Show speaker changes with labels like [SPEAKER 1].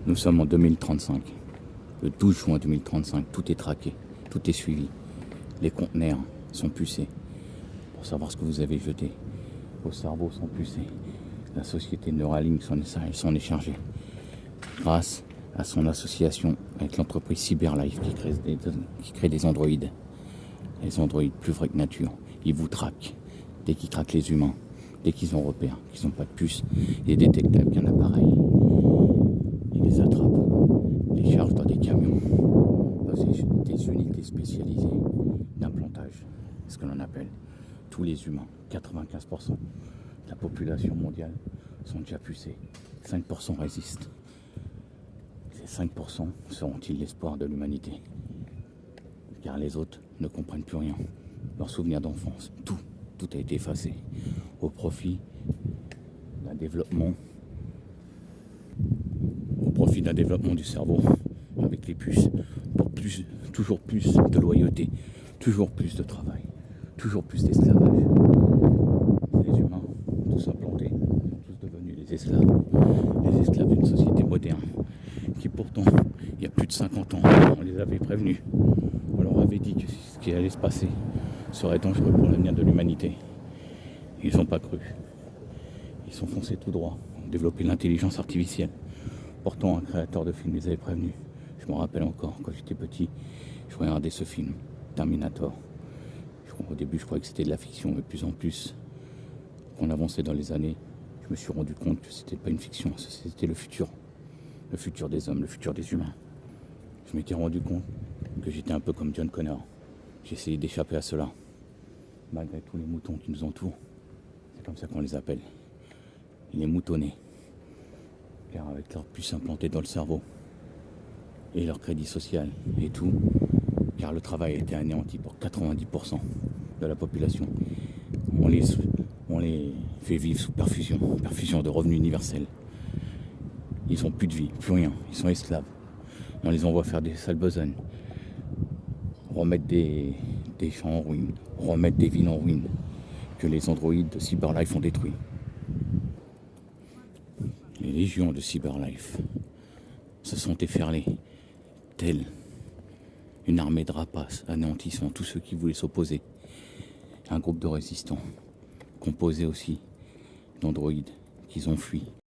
[SPEAKER 1] Nous sommes en 2035. Le 12 juin 2035, tout est traqué, tout est suivi. Les conteneurs sont pucés pour savoir ce que vous avez jeté. Vos cerveaux sont pucés. La société Neuralink s'en est chargée. Grâce à son association avec l'entreprise Cyberlife qui crée des androïdes. Les androïdes plus vrais que nature. Ils vous traquent. Dès qu'ils traquent les humains, dès qu'ils ont repère, qu'ils n'ont pas de puce, ils les détectent avec un appareil. Ils les attrapent, les chargent dans des camions, dans des unités spécialisées d'implantage. C'est ce que l'on appelle tous les humains. 95% de la population mondiale sont déjà pucés. 5% résistent. Ces 5% seront-ils l'espoir de l'humanité? Car les autres ne comprennent plus rien. Leurs souvenirs d'enfance, tout a été effacé au profit d'un développement du cerveau avec les puces pour toujours plus de loyauté, toujours plus de travail, toujours plus d'esclavage. Les humains, tous implantés, sont tous devenus les esclaves d'une société moderne qui pourtant, il y a plus de 50 ans, on les avait prévenus. On leur avait dit que ce qui allait se passer serait dangereux pour l'avenir de l'humanité. Ils n'ont pas cru. Ils sont foncés tout droit, développer l'intelligence artificielle. Pourtant, un créateur de film les avait prévenus. Je m'en rappelle encore, quand j'étais petit, je regardais ce film, Terminator. Au début, je croyais que c'était de la fiction, mais de plus en plus, qu'on avançait dans les années, je me suis rendu compte que c'était pas une fiction, c'était le futur des hommes, le futur des humains. Je m'étais rendu compte que j'étais un peu comme John Connor. J'ai essayé d'échapper à cela, malgré tous les moutons qui nous entourent. C'est comme ça qu'on les appelle, les moutonnés. Car avec leur puce implantée dans le cerveau, et leur crédit social et tout, car le travail a été anéanti pour 90% de la population. On les fait vivre sous perfusion de revenus universels. Ils n'ont plus de vie, plus rien, ils sont esclaves. On les envoie faire des sales besognes, remettre des champs en ruine, remettre des villes en ruine, que les androïdes de Cyberlife ont détruit. Les légions de Cyberlife se sont effferlées, telles une armée de rapaces anéantissant tous ceux qui voulaient s'opposer. Un groupe de résistants, composé aussi d'androïdes qu'ils ont fui.